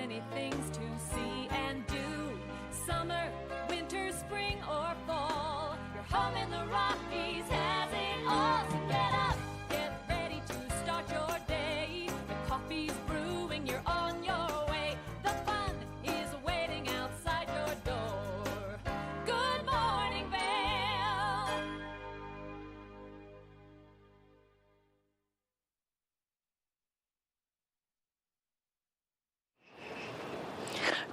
many things to see and do. Summer, winter, spring, or fall. Your home in the Rockies has it all. So get up, get ready to start your day. The coffee's brewing, you're on your way. The fun is waiting outside your door. Good morning, Vail.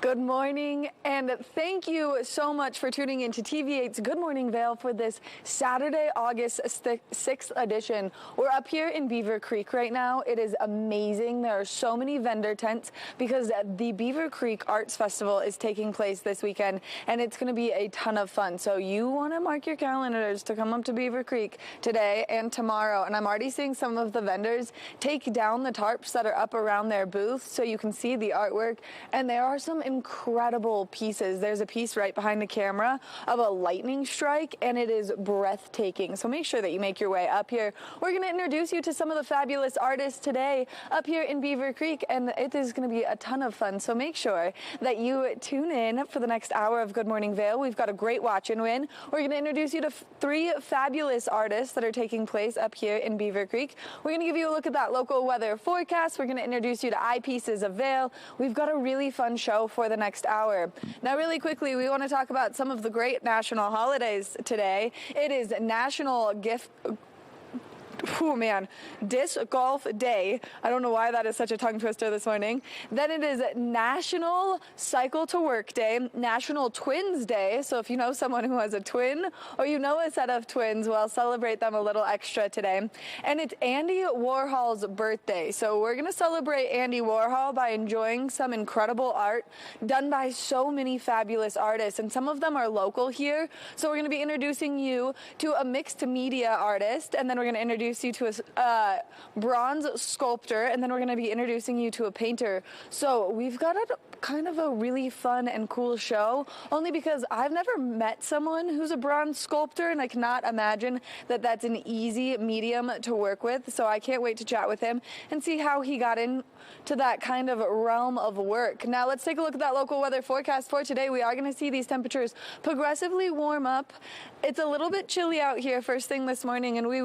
Good morning, and thank you so much for tuning in to TV8's Good Morning Vail for this Saturday, August 6th edition. We're up here in Beaver Creek right now. It is amazing. There are so many vendor tents because the Beaver Creek Arts Festival is taking place this weekend, and it's going to be a ton of fun. So you want to mark your calendars to come up to Beaver Creek today and tomorrow. And I'm already seeing some of the vendors take down the tarps that are up around their booths so you can see the artwork, and there are some incredible pieces. There's a piece right behind the camera of a lightning strike, and it is breathtaking. So make sure that you make your way up here. We're going to introduce you to some of the fabulous artists today up here in Beaver Creek, and it is going to be a ton of fun. So make sure that you tune in for the next hour of Good Morning Vail. We've got a great watch and win. We're going to introduce you to three fabulous artists that are taking place up here in Beaver Creek. We're going to give you a look at that local weather forecast. We're going to introduce you to Eyepieces of Vail. We've got a really fun show for the next hour. Now, really quickly, we want to talk about some of the great national holidays today. It is National Disc Golf Day. I don't know why that is such a tongue twister this morning. Then it is National Cycle to Work Day, National Twins Day. So if you know someone who has a twin or you know a set of twins, well, celebrate them a little extra today. And it's Andy Warhol's birthday. So we're going to celebrate Andy Warhol by enjoying some incredible art done by so many fabulous artists. And some of them are local here. So we're going to be introducing you to a mixed media artist, and then we're going to introduce you to a bronze sculptor, and then we're going to be introducing you to a painter. So we've got a kind of a really fun and cool show, only because I've never met someone who's a bronze sculptor, and I cannot imagine that that's an easy medium to work with. So I can't wait to chat with him and see how he got into that kind of realm of work. Now let's take a look at that local weather forecast for today. We are going to see these temperatures progressively warm up. It's a little bit chilly out here first thing this morning, and we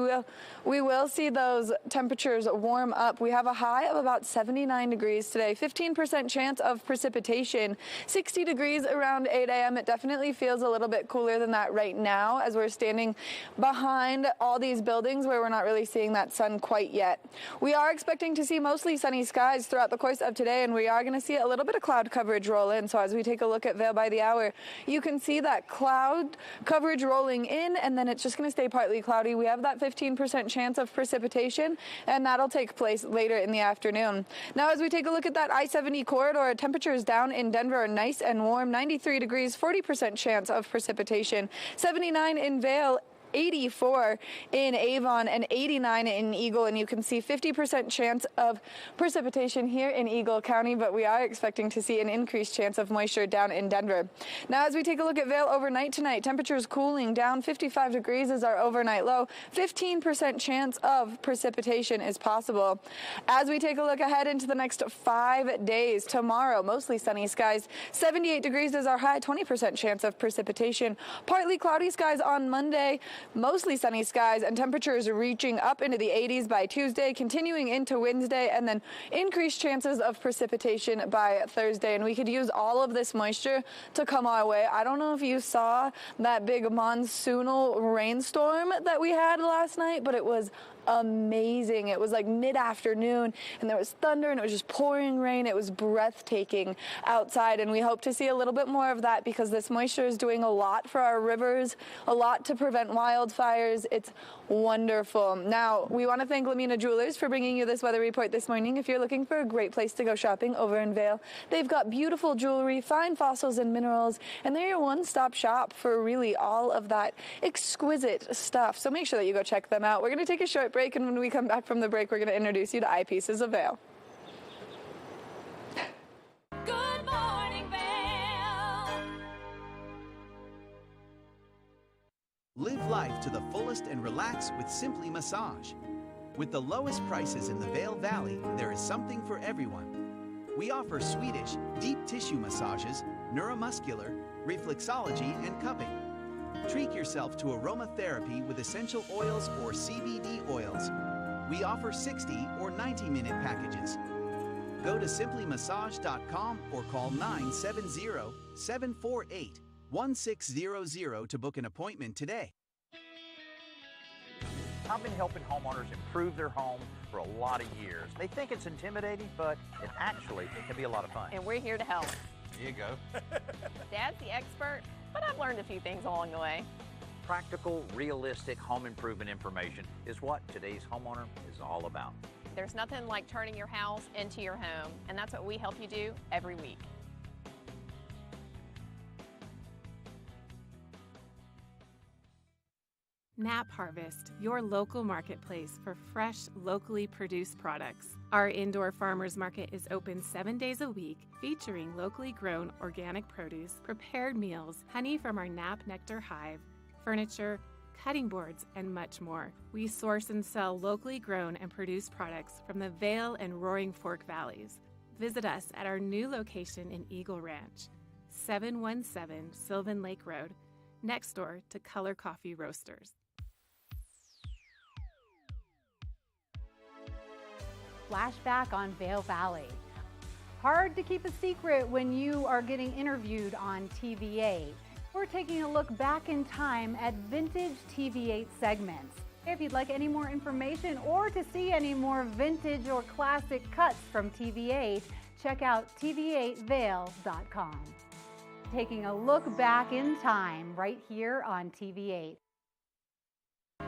will see those temperatures warm up. We have a high of about 79 degrees today, 15% chance of precipitation, 60 degrees around 8 a.m. It definitely feels a little bit cooler than that right now as we're standing behind all these buildings where we're not really seeing that sun quite yet. We are expecting to see mostly sunny skies throughout the course of today, and we are going to see a little bit of cloud coverage roll in. So as we take a look at Vail by the hour, you can see that cloud coverage rolling in, and then it's just going to stay partly cloudy. We have that 15% chance of precipitation, and that'll take place later in the afternoon. Now, as we take a look at that I-70 corridor, temperatures down in Denver are nice and warm, 93 degrees, 40% chance of precipitation, 79 in Vail, 84 in Avon, and 89 in Eagle, and you can see 50% chance of precipitation here in Eagle County, but we are expecting to see an increased chance of moisture down in Denver. Now, as we take a look at Vail overnight tonight, temperatures cooling down, 55 degrees is our overnight low, 15% chance of precipitation is possible. As we take a look ahead into the next 5 days, tomorrow, mostly sunny skies, 78 degrees is our high, 20% chance of precipitation, partly cloudy skies on Monday, mostly sunny skies, and temperatures reaching up into the 80s by Tuesday, continuing into Wednesday, and then increased chances of precipitation by Thursday. And we could use all of this moisture to come our way. I don't know if you saw that big monsoonal rainstorm that we had last night, but it was amazing. It was like mid-afternoon, and there was thunder, and it was just pouring rain. It was breathtaking outside, and we hope to see a little bit more of that because this moisture is doing a lot for our rivers, a lot to prevent wildfires. It's wonderful. Now, we want to thank Lamina Jewelers for bringing you this weather report this morning. If you're looking for a great place to go shopping over in Vail, they've got beautiful jewelry, fine fossils and minerals, and they're your one-stop shop for really all of that exquisite stuff. So make sure that you go check them out. We're going to take a short break, and when we come back from the break, we're going to introduce you to Eyepieces of Vail. Good morning, Vail. Live life to the fullest and relax with Simply Massage. With the lowest prices in the Vail Valley, there is something for everyone. We offer Swedish deep tissue massages, neuromuscular, reflexology, and cupping. Treat yourself to aromatherapy with essential oils or CBD oils. We offer 60 or 90-minute packages. Go to simplymassage.com or call 970-748-1600 to book an appointment today. I've been helping homeowners improve their home for a lot of years. They think it's intimidating, but it actually can be a lot of fun. And we're here to help. There you go. Dad's the expert, but I've learned a few things along the way. Practical, realistic home improvement information is what today's homeowner is all about. There's nothing like turning your house into your home, and that's what we help you do every week. Nap Harvest, your local marketplace for fresh, locally produced products. Our indoor farmers market is open 7 days a week, featuring locally grown organic produce, prepared meals, honey from our Nap Nectar hive, furniture, cutting boards, and much more. We source and sell locally grown and produced products from the Vail and Roaring Fork Valleys. Visit us at our new location in Eagle Ranch, 717 Sylvan Lake Road, next door to Color Coffee Roasters. Flashback on Vail Valley. Hard to keep a secret when you are getting interviewed on TV8. We're taking a look back in time at vintage TV8 segments. If you'd like any more information or to see any more vintage or classic cuts from TV8, check out tv8vail.com. Taking a look back in time right here on TV8.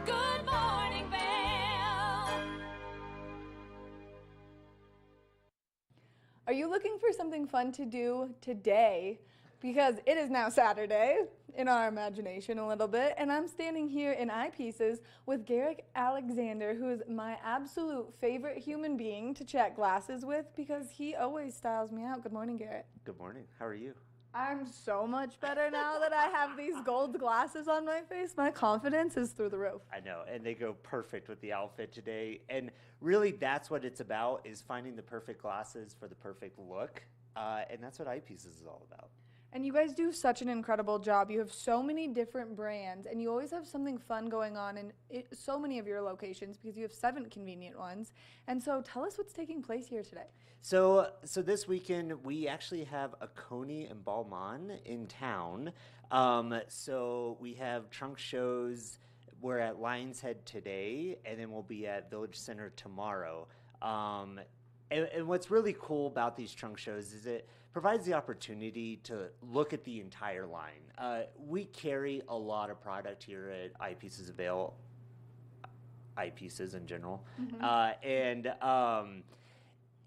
Good morning, Vail. Are you looking for something fun to do today? Because it is now Saturday, in our imagination a little bit, and I'm standing here in Eyepieces with Garrick Alexander, who is my absolute favorite human being to check glasses with because he always styles me out. Good morning, Garrett. Good morning. How are you? I'm so much better now that I have these gold glasses on my face. My confidence is through the roof. I know, and they go perfect with the outfit today. And really, that's what it's about, is finding the perfect glasses for the perfect look. And that's what Eyepieces is all about. And you guys do such an incredible job. You have so many different brands, and you always have something fun going on in so many of your locations because you have 7 convenient ones. And so tell us what's taking place here today. So this weekend, we actually have a Coney and Balmain in town. So we have trunk shows. We're at Lion's Head today, and then we'll be at Village Center tomorrow. And what's really cool about these trunk shows is it provides the opportunity to look at the entire line. We carry a lot of product here at Eyepieces of Vail, Eyepieces in general.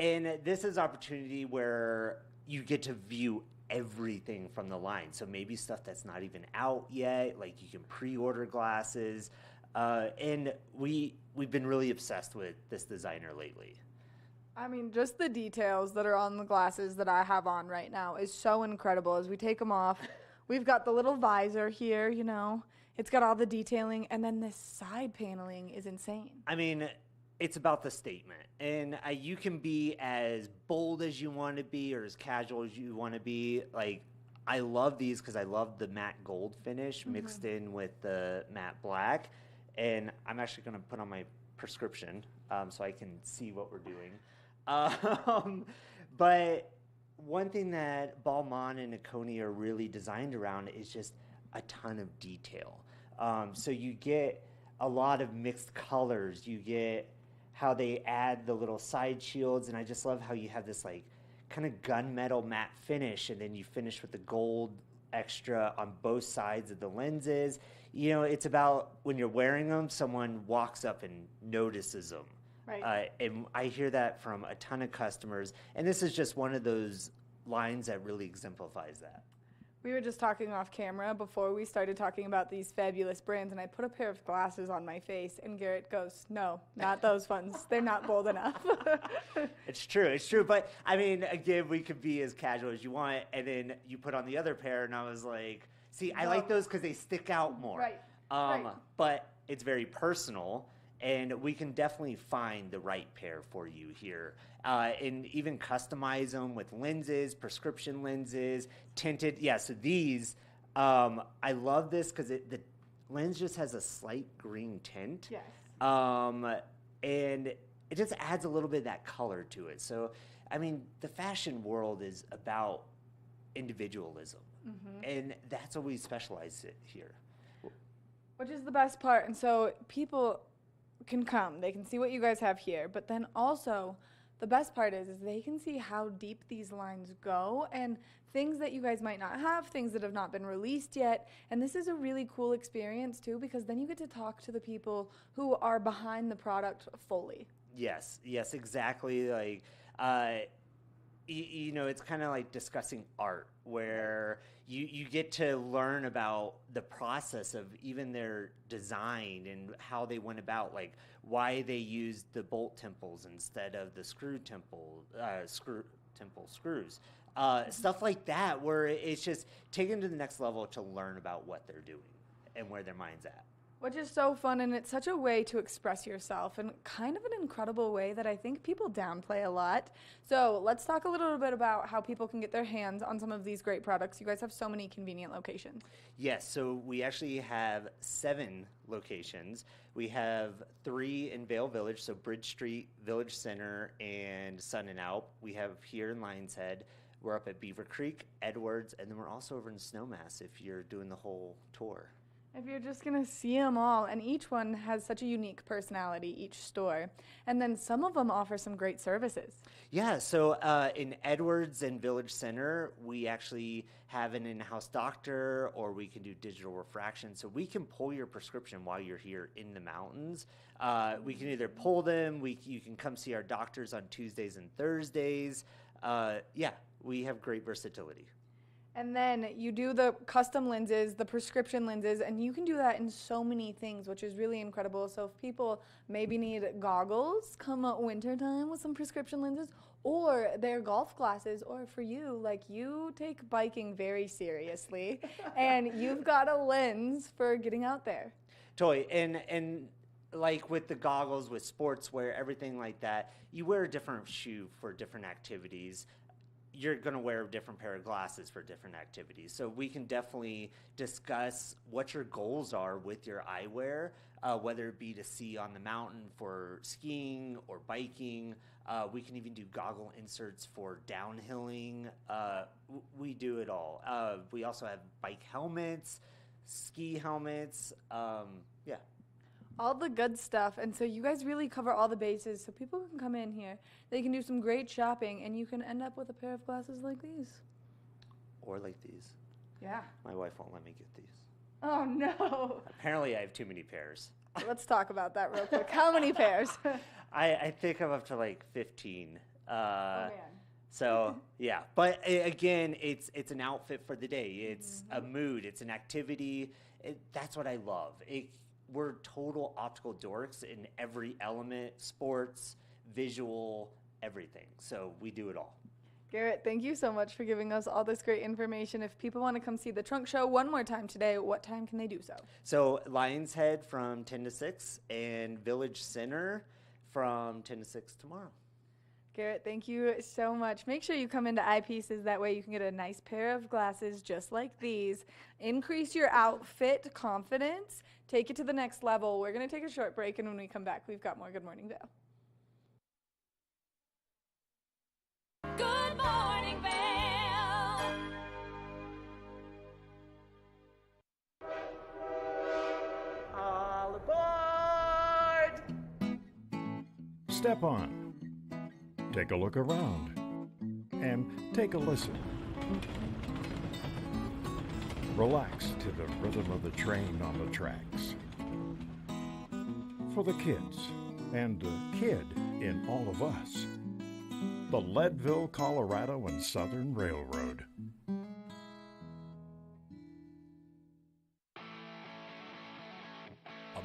And this is opportunity where you get to view everything from the line. So maybe stuff that's not even out yet, like you can pre-order glasses. And we've been really obsessed with this designer lately. I mean, just the details that are on the glasses that I have on right now is so incredible. As we take them off, we've got the little visor here, you know. It's got all the detailing, and then this side paneling is insane. I mean, it's about the statement. And you can be as bold as you want to be or as casual as you want to be. Like, I love these because I love the matte gold finish mixed in with the matte black. And I'm actually going to put on my prescription so I can see what we're doing. But one thing that Balmain and Coney are really designed around is just a ton of detail. So you get a lot of mixed colors. You get how they add the little side shields, and I just love how you have this like kind of gunmetal matte finish, and then you finish with the gold extra on both sides of the lenses. You know, it's about when you're wearing them, someone walks up and notices them. Right. And I hear that from a ton of customers, and this is just one of those lines that really exemplifies that. We were just talking off camera before we started talking about these fabulous brands, and I put a pair of glasses on my face, and Garrett goes, no, not those ones. They're not bold enough. It's true. But, I mean, again, we could be as casual as you want, and then you put on the other pair, and I was like, see, I like those because they stick out more. Right. But it's very personal. And we can definitely find the right pair for you here, and even customize them with lenses, prescription lenses, tinted. Yeah, so these, I love this because the lens just has a slight green tint. Yes. And it just adds a little bit of that color to it. So, I mean, the fashion world is about individualism, and that's what we specialize in here. Which is the best part. And so people can come, they can see what you guys have here, but then also the best part is they can see how deep these lines go and things that you guys might not have, things that have not been released yet. And this is a really cool experience too, because then you get to talk to the people who are behind the product fully. Yes, exactly. Like, you know, it's kind of like discussing art, where you get to learn about the process of even their design and how they went about, like why they used the bolt temples instead of the screw temple screws, stuff like that, where it's just taken to the next level to learn about what they're doing and where their mind's at. Which is so fun, and it's such a way to express yourself, and kind of an incredible way that I think people downplay a lot. So let's talk a little bit about how people can get their hands on some of these great products. You guys have so many convenient locations. Yes, so we actually have 7 locations. We have 3 in Vail Village, so Bridge Street, Village Center, and Sun and Alp. We have here in Lions Head. We're up at Beaver Creek, Edwards, and then we're also over in Snowmass if you're doing the whole tour. If you're just going to see them all, and each one has such a unique personality, each store. And then some of them offer some great services. Yeah, so in Edwards and Village Center, we actually have an in-house doctor, or we can do digital refraction. So we can pull your prescription while you're here in the mountains. We can either pull them, you can come see our doctors on Tuesdays and Thursdays. Yeah, we have great versatility. And then you do the custom lenses, the prescription lenses, and you can do that in so many things, which is really incredible. So if people maybe need goggles come wintertime with some prescription lenses, or their golf glasses, or for you, like you take biking very seriously, and you've got a lens for getting out there. Totally, and like with the goggles, with sportswear, everything like that, you wear a different shoe for different activities. You're going to wear a different pair of glasses for different activities. So we can definitely discuss what your goals are with your eyewear, whether it be to see on the mountain for skiing or biking. We can even do goggle inserts for downhilling. We do it all. We also have bike helmets, ski helmets. Yeah. All the good stuff. And so you guys really cover all the bases, so people can come in here. They can do some great shopping, and you can end up with a pair of glasses like these. Or like these. Yeah. My wife won't let me get these. Oh, no. Apparently I have too many pairs. Let's talk about that real quick. How many pairs? I think I'm up to like 15. Oh, man. So, yeah. But again, it's an outfit for the day. It's a mood. It's an activity. That's what I love. We're total optical dorks in every element, sports, visual, everything. So we do it all. Garrett, thank you so much for giving us all this great information. If people want to come see the trunk show one more time today, what time can they do so? So Lions Head from 10 to 6 and Village Center from 10 to 6 tomorrow. Garrett, thank you so much. Make sure you come into Eyepieces. That way you can get a nice pair of glasses just like these. Increase your outfit confidence. Take it to the next level. We're going to take a short break, and when we come back, we've got more Good Morning Vail. Good morning, Vail. All aboard! Step on. Take a look around. And take a listen. Relax to the rhythm of the train on the tracks. For the kids, and the kid in all of us. The Leadville, Colorado and Southern Railroad.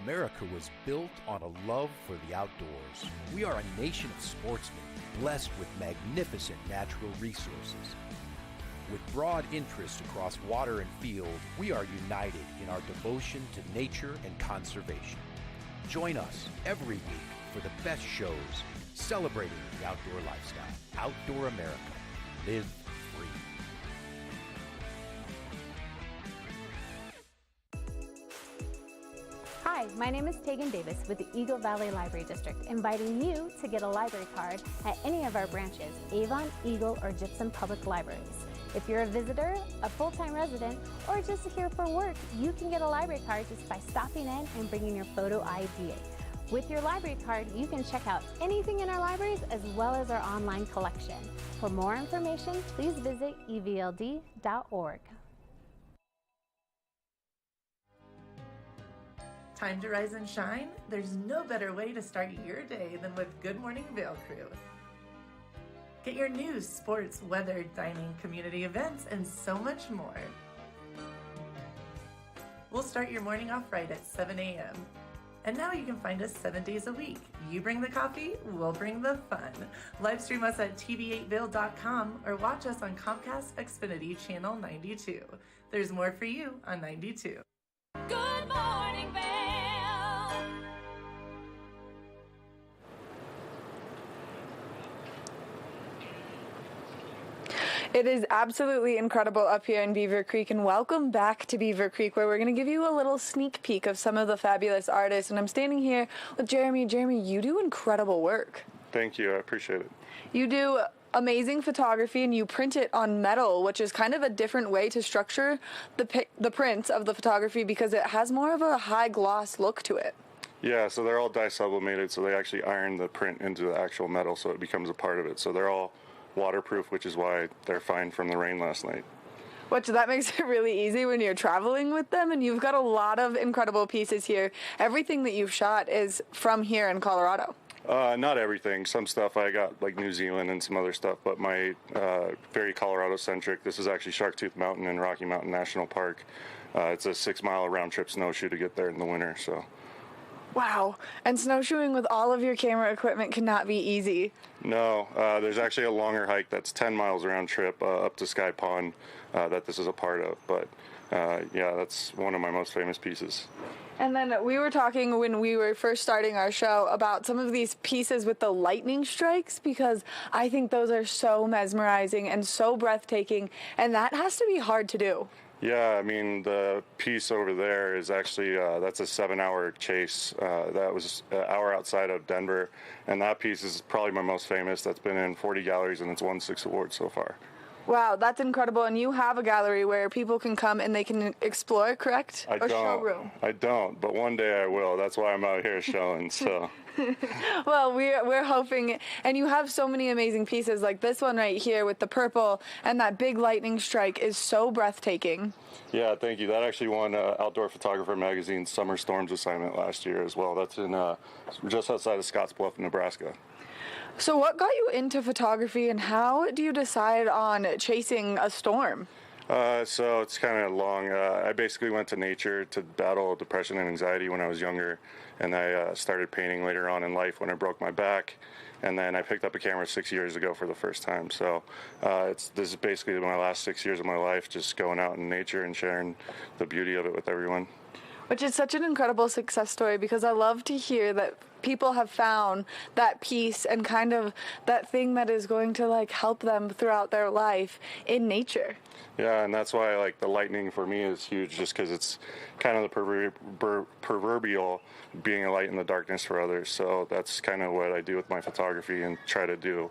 America was built on a love for the outdoors. We are a nation of sportsmen, blessed with magnificent natural resources. With broad interests across water and field, we are united in our devotion to nature and conservation. Join us every week for the best shows celebrating the outdoor lifestyle. Outdoor America. Live free. Hi, my name is Tegan Davis with the Eagle Valley Library District, inviting you to get a library card at any of our branches, Avon, Eagle, or Gypsum Public Libraries. If you're a visitor, a full-time resident, or just here for work, you can get a library card just by stopping in and bringing your photo ID. With your library card, you can check out anything in our libraries as well as our online collection. For more information, please visit evld.org. Time to rise and shine? There's no better way to start your day than with Good Morning Vail Crew. Get your news, sports, weather, dining, community events, and so much more. We'll start your morning off right at 7 a.m. And now you can find us 7 days a week. You bring the coffee, we'll bring the fun. Live stream us at tv8vail.com or watch us on Comcast Xfinity Channel 92. There's more for you on 92. Good morning, Vail. It is absolutely incredible up here in Beaver Creek, and welcome back to Beaver Creek, where we're going to give you a little sneak peek of some of the fabulous artists. And I'm standing here with Jeremy. Jeremy, you do incredible work. Thank you. I appreciate it. You do amazing photography, and you print it on metal, which is kind of a different way to structure the prints of the photography because it has more of a high gloss look to it. Yeah, so they're all dye sublimated, so they actually iron the print into the actual metal so it becomes a part of it. So they're all waterproof, which is why they're fine from the rain last night. Which that makes it really easy when you're traveling with them, and you've got a lot of incredible pieces here. Everything that you've shot is from here in Colorado. Not everything. Some stuff I got like New Zealand and some other stuff, but my very Colorado-centric. This is actually Sharktooth Mountain in Rocky Mountain National Park. It's a 6-mile round-trip snowshoe to get there in the winter. So. Wow. And snowshoeing with all of your camera equipment cannot be easy. No, there's actually a longer hike that's 10 miles round trip up to Sky Pond that this is a part of. But yeah, that's one of my most famous pieces. And then we were talking when we were first starting our show about some of these pieces with the lightning strikes, because I think those are so mesmerizing and so breathtaking, and that has to be hard to do. Yeah, I mean, the piece over there is actually, that's a 7-hour chase. That was an hour outside of Denver, and that piece is probably my most famous. That's been in 40 galleries, and it's won 6 awards so far. Wow, that's incredible. And you have a gallery where people can come and they can explore, correct? I don't, but one day I will. That's why I'm out here showing, so. Well, we're hoping, and you have so many amazing pieces like this one right here with the purple, and that big lightning strike is so breathtaking. Yeah, thank you. That actually won Outdoor Photographer Magazine's Summer Storms assignment last year as well. That's in just outside of Scottsbluff, Nebraska. So what got you into photography, and how do you decide on chasing a storm? So it's kind of long. I basically went to nature to battle depression and anxiety when I was younger, and I started painting later on in life when I broke my back, and then I picked up a camera 6 years ago for the first time. So this is basically my last 6 years of my life, just going out in nature and sharing the beauty of it with everyone. Which is such an incredible success story, because I love to hear that people have found that peace and kind of that thing that is going to like help them throughout their life in nature. Yeah, and that's why like the lightning for me is huge, just because it's kind of the proverbial being a light in the darkness for others. So that's kind of what I do with my photography and try to do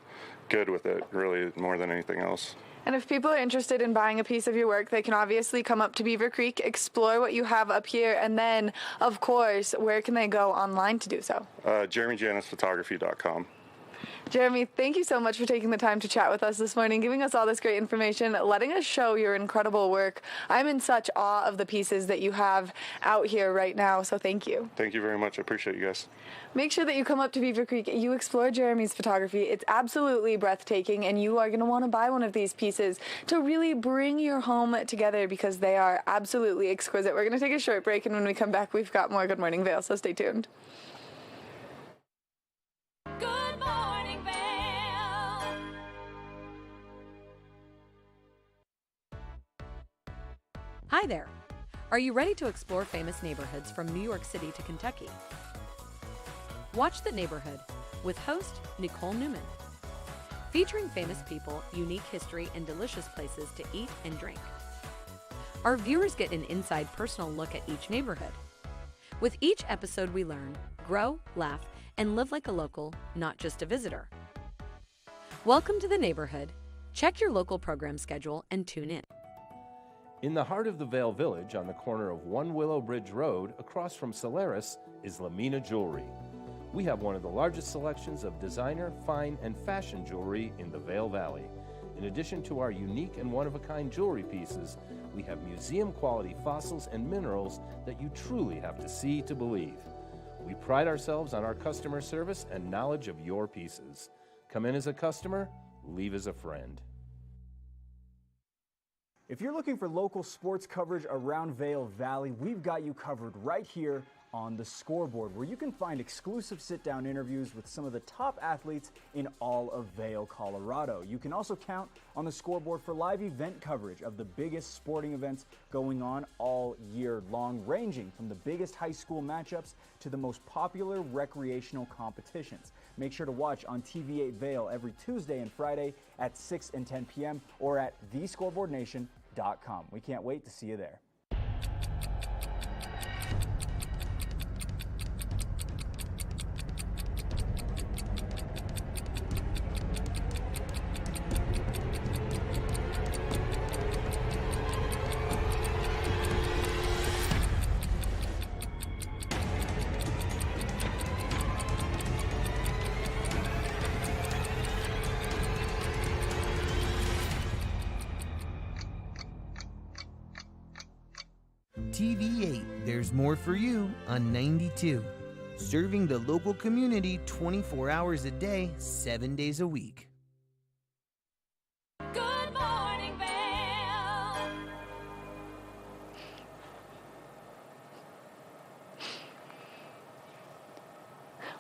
good with it, really, more than anything else. And if people are interested in buying a piece of your work, they can obviously come up to Beaver Creek, explore what you have up here, and then, of course, where can they go online to do so? JeremyJanisPhotography.com. Jeremy, thank you so much for taking the time to chat with us this morning, giving us all this great information, letting us show your incredible work. I'm in such awe of the pieces that you have out here right now, so thank you. Thank you very much. I appreciate you guys. Make sure that you come up to Beaver Creek, you explore Jeremy's photography. It's absolutely breathtaking, and you are going to want to buy one of these pieces to really bring your home together, because they are absolutely exquisite. We're going to take a short break, and when we come back, we've got more Good Morning Vail, so stay tuned. Good morning, Vail. Hi there. Are you ready to explore famous neighborhoods from New York City to Kentucky? Watch The Neighborhood with host Nicole Newman. Featuring famous people, unique history, and delicious places to eat and drink. Our viewers get an inside personal look at each neighborhood. With each episode we learn, grow, laugh, and live like a local, not just a visitor. Welcome to The Neighborhood. Check your local program schedule and tune in. In the heart of the Vail Village, on the corner of One Willow Bridge Road, across from Solaris, is Lamina Jewelry. We have one of the largest selections of designer, fine, and fashion jewelry in the Vail Valley. In addition to our unique and one-of-a-kind jewelry pieces, we have museum-quality fossils and minerals that you truly have to see to believe. We pride ourselves on our customer service and knowledge of your pieces. Come in as a customer, leave as a friend. If you're looking for local sports coverage around Vail Valley, we've got you covered right here on The Scoreboard, where you can find exclusive sit-down interviews with some of the top athletes in all of Vail, Colorado. You can also count on The Scoreboard for live event coverage of the biggest sporting events going on all year long, ranging from the biggest high school matchups to the most popular recreational competitions. Make sure to watch on TV8 Vail every Tuesday and Friday at 6 and 10 p.m. or at thescoreboardnation.com. We can't wait to see you there. TV8, there's more for you on 92. Serving the local community 24 hours a day, 7 days a week. Good morning, Vail.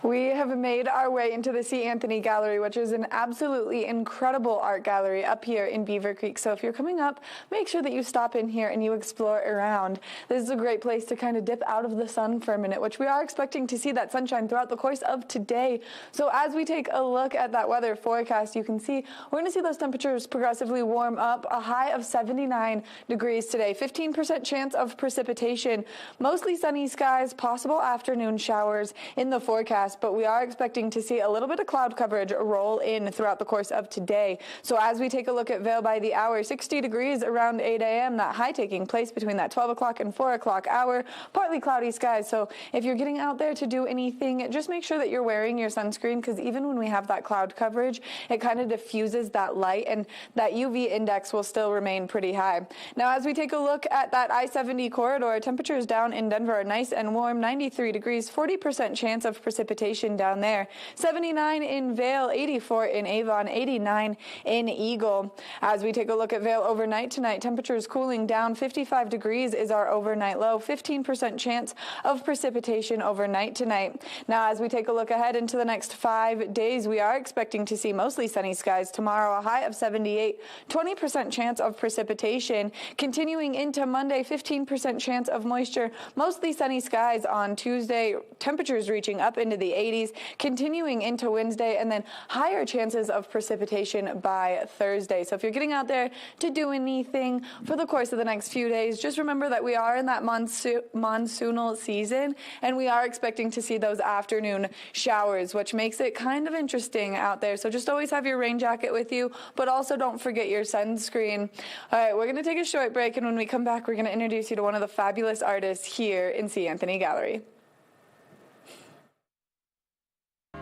We have made our way into the C. Anthony Gallery, which is an absolutely incredible art gallery up here in Beaver Creek. So if you're coming up, make sure that you stop in here and you explore around. This is a great place to kind of dip out of the sun for a minute, which we are expecting to see that sunshine throughout the course of today. So as we take a look at that weather forecast, you can see we're going to see those temperatures progressively warm up. A high of 79 degrees today, 15% chance of precipitation, mostly sunny skies, possible afternoon showers in the forecast. But we are expecting to see a little bit of cloud coverage roll in throughout the course of today. So as we take a look at Vail by the hour, 60 degrees around 8 a.m., that high taking place between that 12 o'clock and 4 o'clock hour, partly cloudy skies. So if you're getting out there to do anything, just make sure that you're wearing your sunscreen, because even when we have that cloud coverage, it kind of diffuses that light and that UV index will still remain pretty high. Now, as we take a look at that I-70 corridor, temperatures down in Denver are nice and warm, 93 degrees, 40% chance of precipitation down there. 79 in Vail, 84 in Avon, 89 in Eagle. As we take a look at Vail overnight tonight, temperatures cooling down. 55 degrees is our overnight low. 15% chance of precipitation overnight tonight. Now, as we take a look ahead into the next 5 days, we are expecting to see mostly sunny skies tomorrow, a high of 78, 20% chance of precipitation. Continuing into Monday, 15% chance of moisture, mostly sunny skies on Tuesday, temperatures reaching up into the 80s, continuing into Wednesday, and then higher chances of precipitation by Thursday. So if you're getting out there to do anything for the course of the next few days, just remember that we are in that monsoonal season, and we are expecting to see those afternoon showers, which makes it kind of interesting out there. So just always have your rain jacket with you, but also don't forget your sunscreen. All right, we're going to take a short break, and when we come back, we're going to introduce you to one of the fabulous artists here in C. Anthony Gallery.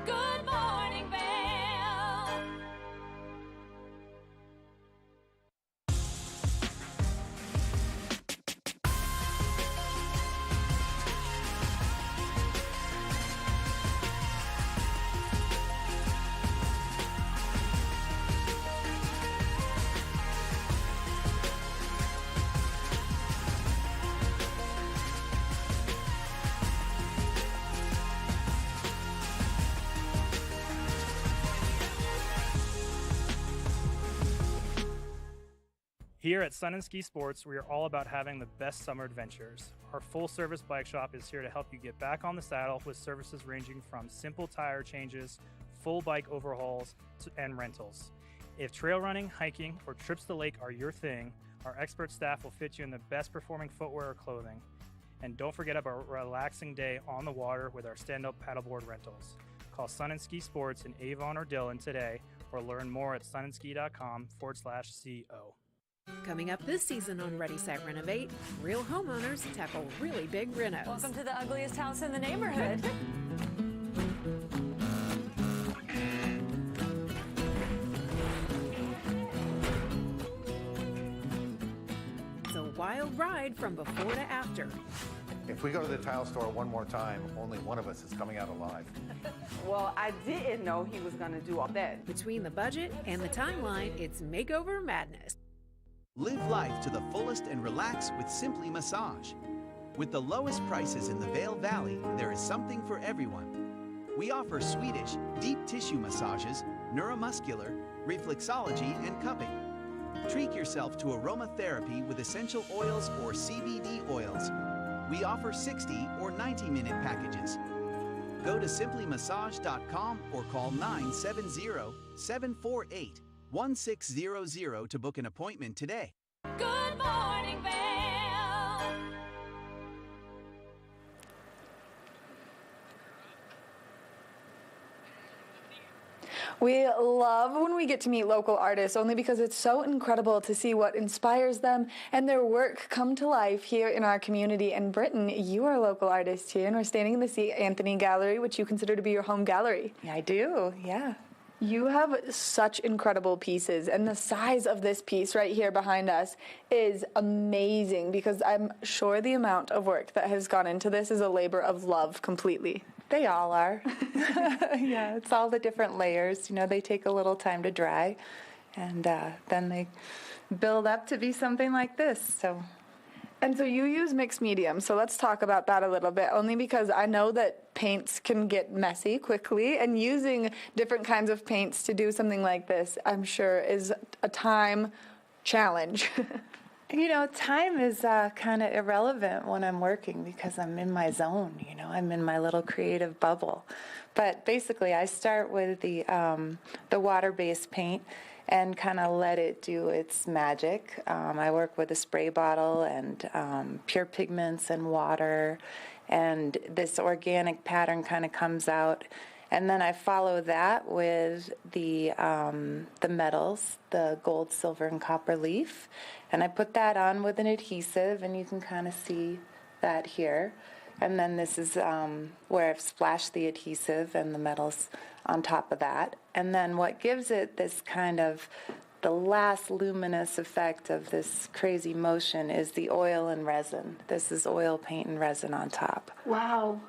Good morning, Vail. Here at Sun and Ski Sports, we are all about having the best summer adventures. Our full-service bike shop is here to help you get back on the saddle with services ranging from simple tire changes, full bike overhauls, and rentals. If trail running, hiking, or trips to the lake are your thing, our expert staff will fit you in the best performing footwear or clothing. And don't forget about a relaxing day on the water with our stand-up paddleboard rentals. Call Sun and Ski Sports in Avon or Dillon today, or learn more at sunandski.com/CO. Coming up this season on Ready, Set, Renovate, real homeowners tackle really big renos. Welcome to the ugliest house in the neighborhood. It's a wild ride from before to after. If we go to the tile store one more time, only one of us is coming out alive. Well, I didn't know he was going to do all that. Between the budget and the timeline, it's makeover madness. Live life to the fullest and relax with Simply Massage. With the lowest prices in the Vail Valley, there is something for everyone. We offer Swedish, deep tissue massages, neuromuscular, reflexology, and cupping. Treat yourself to aromatherapy with essential oils or CBD oils. We offer 60 or 90-minute packages. Go to simplymassage.com or call 970-748-1600 to book an appointment today. Good morning, Vail. We love when we get to meet local artists only because it's so incredible to see what inspires them and their work come to life here in our community. And Britton, you are a local artist here, and we're standing in the C. Anthony Gallery, which you consider to be your home gallery. Yeah, I do, yeah. You have such incredible pieces, and the size of this piece right here behind us is amazing because I'm sure the amount of work that has gone into this is a labor of love completely. They all are. Yeah, it's all the different layers. You know, they take a little time to dry, and then they build up to be something like this. And so you use mixed mediums, so let's talk about that a little bit, only because I know that paints can get messy quickly, and using different kinds of paints to do something like this, I'm sure, is a time challenge. You know, time is kind of irrelevant when I'm working because I'm in my zone, you know, I'm in my little creative bubble. But basically, I start with the water-based paint and kind of let it do its magic. I work with a spray bottle and pure pigments and water, and this organic pattern kind of comes out. And then I follow that with the metals, the gold, silver, and copper leaf. And I put that on with an adhesive, and you can kind of see that here. And then this is where I've splashed the adhesive and the metals on top of that. And then what gives it this kind of the last luminous effect of this crazy motion is the oil and resin. This is oil, paint, and resin on top. Wow.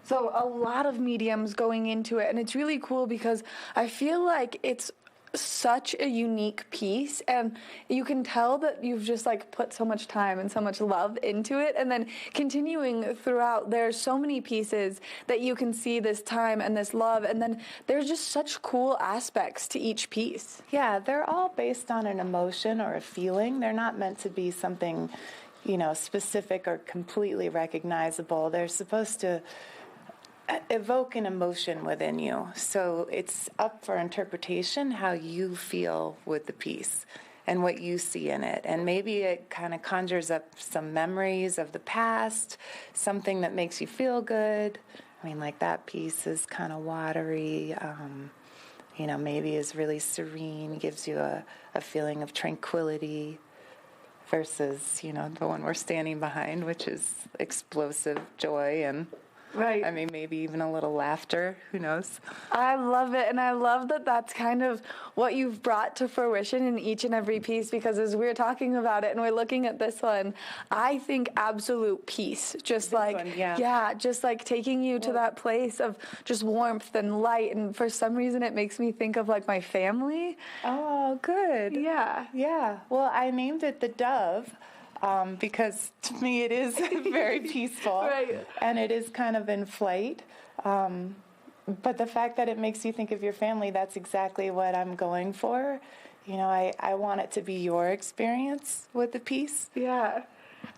So a lot of mediums going into it, and it's really cool because I feel like it's such a unique piece, and you can tell that you've just like put so much time and so much love into it, and then continuing throughout, there's so many pieces that you can see this time and this love, and then there's just such cool aspects to each piece. Yeah, they're all based on an emotion or a feeling. They're not meant to be something, you know, specific or completely recognizable. They're supposed to evoke an emotion within you. So it's up for interpretation how you feel with the piece and what you see in it. And maybe it kind of conjures up some memories of the past, something that makes you feel good. I mean, like that piece is kind of watery, you know, maybe is really serene, gives you a feeling of tranquility versus, you know, the one we're standing behind, which is explosive joy and right. I mean, maybe even a little laughter. Who knows? I love it, and I love that that's kind of what you've brought to fruition in each and every piece, because as we're talking about it and we're looking at this one, I think absolute peace. Just This like, one, yeah. just like taking you to that place of just warmth and light, and for some reason it makes me think of like my family. Oh, good. Yeah. Yeah. Well, I named it the Dove. Because to me it is very peaceful, Right. And it is kind of in flight. But the fact that it makes you think of your family, that's exactly what I'm going for. I want it to be your experience with the piece. Yeah.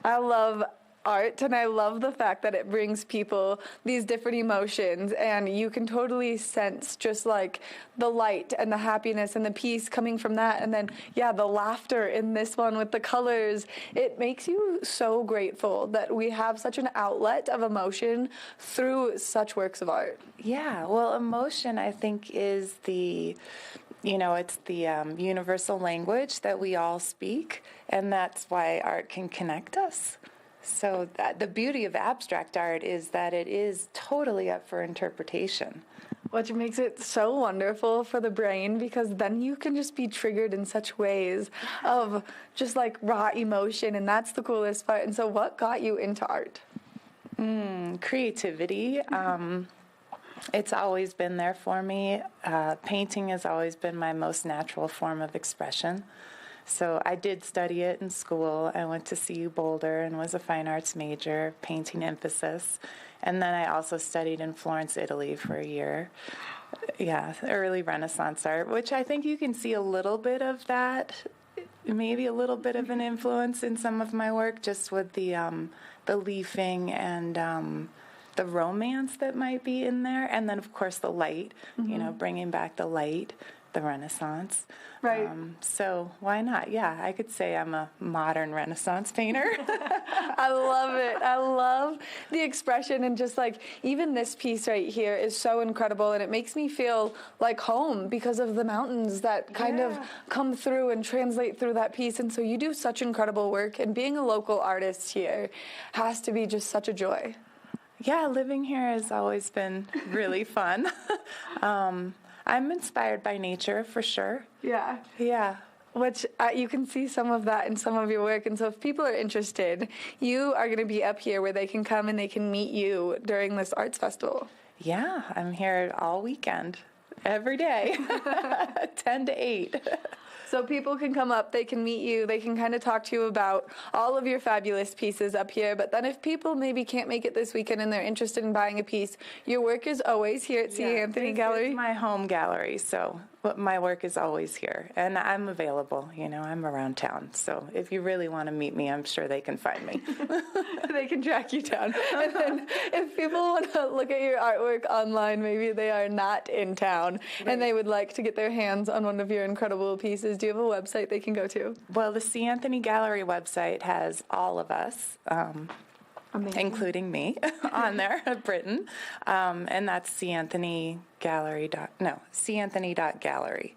I love art, and I love the fact that it brings people these different emotions, and you can totally sense just like the light and the happiness and the peace coming from that, and then the laughter in this one with the colors. It makes you so grateful that we have such an outlet of emotion through such works of art. Yeah, well, emotion, I think, is it's the universal language that we all speak, and that's why art can connect us. So the beauty of abstract art is that it is totally up for interpretation. Which makes it so wonderful for the brain, because then you can just be triggered in such ways of just like raw emotion, and that's the coolest part. And so what got you into art? Creativity. It's always been there for me. Painting has always been my most natural form of expression. So I did study it in school. I went to CU Boulder and was a fine arts major, painting emphasis. And then I also studied in Florence, Italy for a year. Yeah, early Renaissance art, which I think you can see a little bit of that, maybe a little bit of an influence in some of my work, just with the leafing and the romance that might be in there. And then, of course, the light, bringing back the light, the Renaissance. Right. So why not? Yeah, I could say I'm a modern Renaissance painter. I love it. I love the expression, and just like even this piece right here is so incredible, and it makes me feel like home because of the mountains that kind of come through and translate through that piece. And so you do such incredible work, and being a local artist here has to be just such a joy. Yeah, living here has always been really fun. I'm inspired by nature, for sure. Yeah. Yeah. Which you can see some of that in some of your work. And so if people are interested, you are going to be up here where they can come and they can meet you during this arts festival. Yeah, I'm here all weekend, every day, 10 to 8. So people can come up, they can meet you, they can kind of talk to you about all of your fabulous pieces up here. But then if people maybe can't make it this weekend and they're interested in buying a piece, your work is always here at C. Anthony Gallery. It's my home gallery, so my work is always here. And I'm available, I'm around town. So if you really want to meet me, I'm sure they can find me. They can track you down. And then if people want to look at your artwork online, maybe they are not in town and they would like to get their hands on one of your incredible pieces, do you have a website they can go to? Well, the C. Anthony Gallery website has all of us, including me, on there, Britain, and that's canthony.gallery.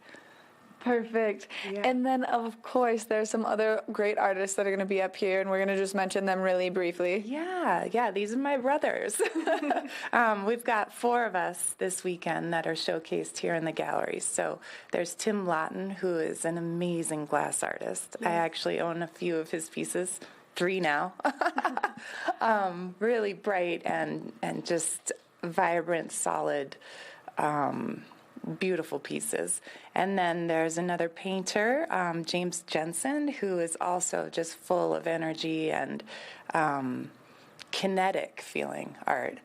Perfect. Yeah. And then, of course, there's some other great artists that are going to be up here, and we're going to just mention them really briefly. Yeah, these are my brothers. We've got 4 of us this weekend that are showcased here in the gallery. So there's Tim Lawton, who is an amazing glass artist. Yeah. I actually own a few of his pieces, 3 now. Really bright and just vibrant, solid, beautiful pieces. And then there's another painter, James Jensen, who is also just full of energy and kinetic feeling art.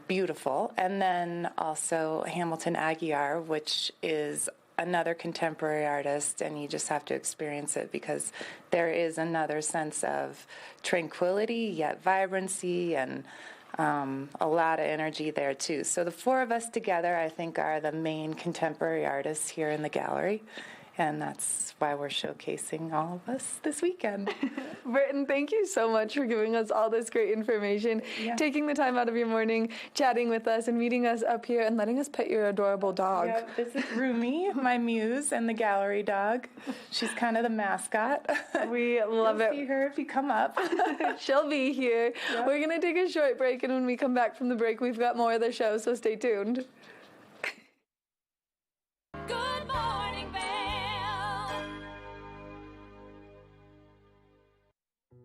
Beautiful. And then also Hamilton Aguiar, which is another contemporary artist, and you just have to experience it because there is another sense of tranquility, yet vibrancy, and a lot of energy there too. So the 4 of us together, I think, are the main contemporary artists here in the gallery, and that's why we're showcasing all of us this weekend. Britton, thank you so much for giving us all this great information, taking the time out of your morning, chatting with us, and meeting us up here, and letting us pet your adorable dog. Yeah, this is Rumi, my muse, and the gallery dog. She's kind of the mascot. We love it. See her if you come up. She'll be here. Yep. We're going to take a short break, and when we come back from the break, we've got more of the show, so stay tuned. Good morning, Vail.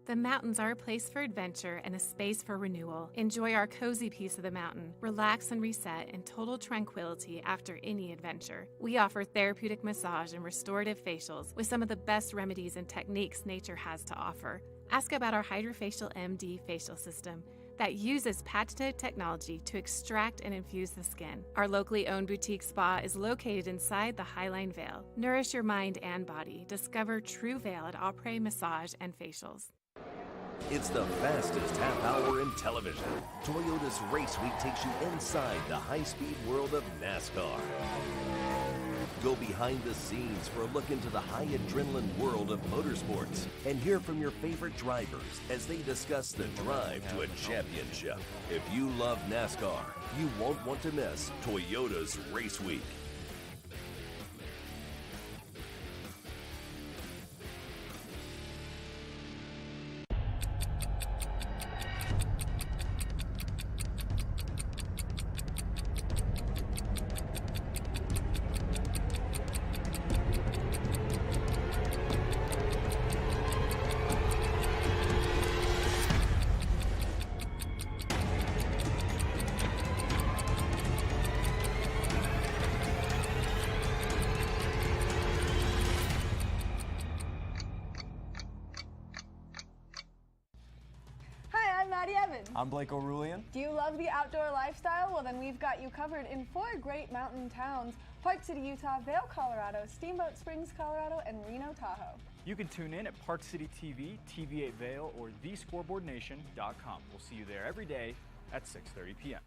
The mountains are a place for adventure and a space for renewal. Enjoy our cozy piece of the mountain. Relax and reset in total tranquility after any adventure. We offer therapeutic massage and restorative facials with some of the best remedies and techniques nature has to offer. Ask about our Hydrofacial MD facial system. that uses patented technology to extract and infuse the skin. Our locally owned boutique spa is located inside the Highline Vail. Nourish your mind and body. Discover True Vail at Après Massage and Facials. It's the fastest half hour in television. Toyota's Race Week takes you inside the high-speed world of NASCAR. Go behind the scenes for a look into the high adrenaline world of motorsports and hear from your favorite drivers as they discuss the drive to a championship. If you love NASCAR, you won't want to miss Toyota's Race Week. I'm Blake O'Rulian. Do you love the outdoor lifestyle? Well, then we've got you covered in 4 great mountain towns: Park City, Utah, Vail, Colorado, Steamboat Springs, Colorado, and Reno, Tahoe. You can tune in at Park City TV, TV8 Vail, or thescoreboardnation.com. We'll see you there every day at 6:30 p.m.